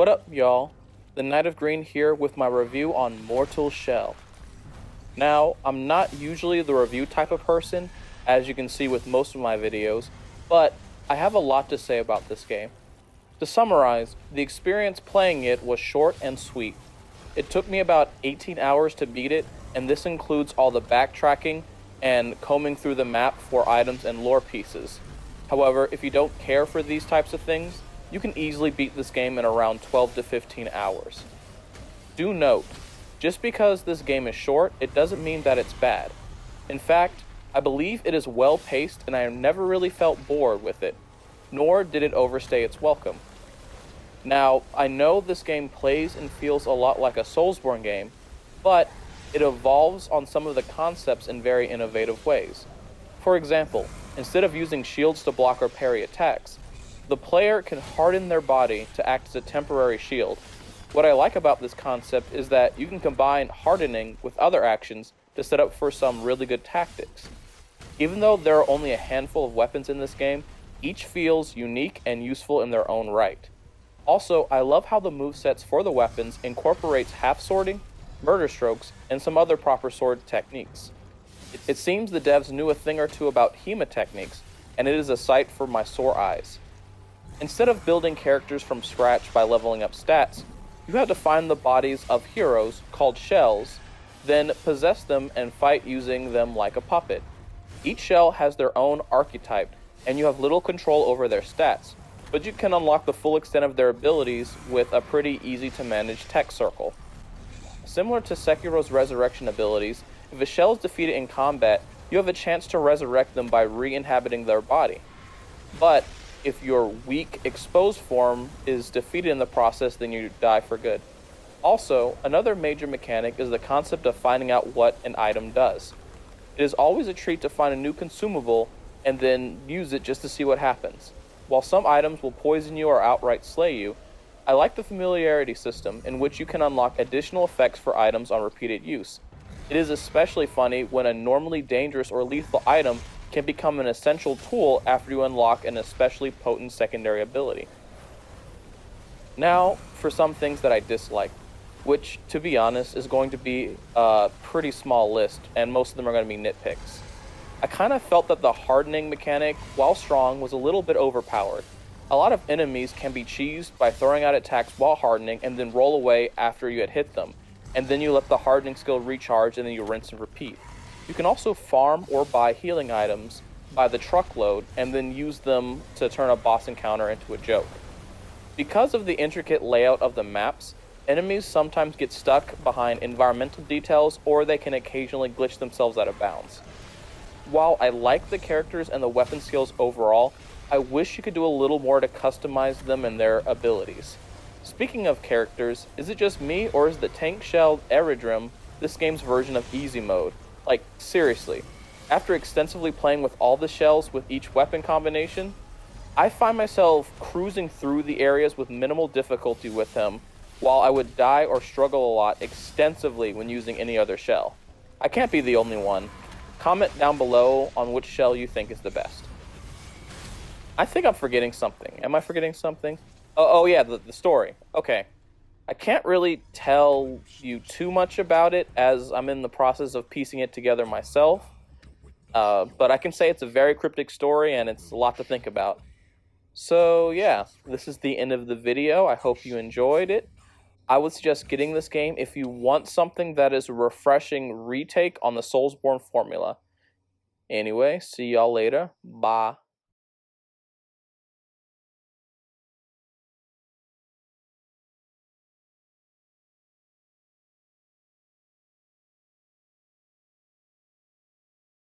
What up, y'all? The Knight of Green here with my review on Mortalshell. Now, I'm not usually the review type of person, as you can see with most of my videos, but I have a lot to say about this game. To summarize, the experience playing it was short and sweet. It took me about 18 hours to beat it, and this includes all the backtracking and combing through the map for items and lore pieces. However, if you don't care for these types of things, you can easily beat this game in around 12 to 15 hours. Do note, just because this game is short, it doesn't mean that it's bad. In fact, I believe it is well paced and I have never really felt bored with it, nor did it overstay its welcome. Now, I know this game plays and feels a lot like a Soulsborne game, but it evolves on some of the concepts in very innovative ways. For example, instead of using shields to block or parry attacks, the player can harden their body to act as a temporary shield. What I like about this concept is that you can combine hardening with other actions to set up for some really good tactics. Even though there are only a handful of weapons in this game, each feels unique and useful in their own right. Also, I love how the movesets for the weapons incorporates half swording, murder strokes, and some other proper sword techniques. It seems the devs knew a thing or two about HEMA techniques, and it is a sight for my sore eyes. Instead of building characters from scratch by leveling up stats, you have to find the bodies of heroes, called shells, then possess them and fight using them like a puppet. Each shell has their own archetype, and you have little control over their stats, but you can unlock the full extent of their abilities with a pretty easy to manage tech circle. Similar to Sekiro's resurrection abilities, if a shell is defeated in combat, you have a chance to resurrect them by re-inhabiting their body. But if your weak, exposed form is defeated in the process, then you die for good. Also, another major mechanic is the concept of finding out what an item does. It is always a treat to find a new consumable and then use it just to see what happens. While some items will poison you or outright slay you, I like the familiarity system in which you can unlock additional effects for items on repeated use. It is especially funny when a normally dangerous or lethal item can become an essential tool after you unlock an especially potent secondary ability. Now, for some things that I dislike, which, to be honest, is going to be a pretty small list, and most of them are going to be nitpicks. I kind of felt that the hardening mechanic, while strong, was a little bit overpowered. A lot of enemies can be cheesed by throwing out attacks while hardening and then roll away after you had hit them, and then you let the hardening skill recharge and then you rinse and repeat. You can also farm or buy healing items by the truckload and then use them to turn a boss encounter into a joke. Because of the intricate layout of the maps, enemies sometimes get stuck behind environmental details or they can occasionally glitch themselves out of bounds. While I like the characters and the weapon skills overall, I wish you could do a little more to customize them and their abilities. Speaking of characters, is it just me or is the tank shell Eridrim this game's version of easy mode? Like, seriously, after extensively playing with all the shells with each weapon combination, I find myself cruising through the areas with minimal difficulty with him, while I would die or struggle a lot extensively when using any other shell. I can't be the only one. Comment down below on which shell you think is the best. I think I'm forgetting something. Am I forgetting something? Oh yeah, the story. Okay. I can't really tell you too much about it as I'm in the process of piecing it together myself. But I can say it's a very cryptic story and it's a lot to think about. So yeah, this is the end of the video. I hope you enjoyed it. I would suggest getting this game if you want something that is a refreshing retake on the Soulsborne formula. Anyway, see y'all later. Bye.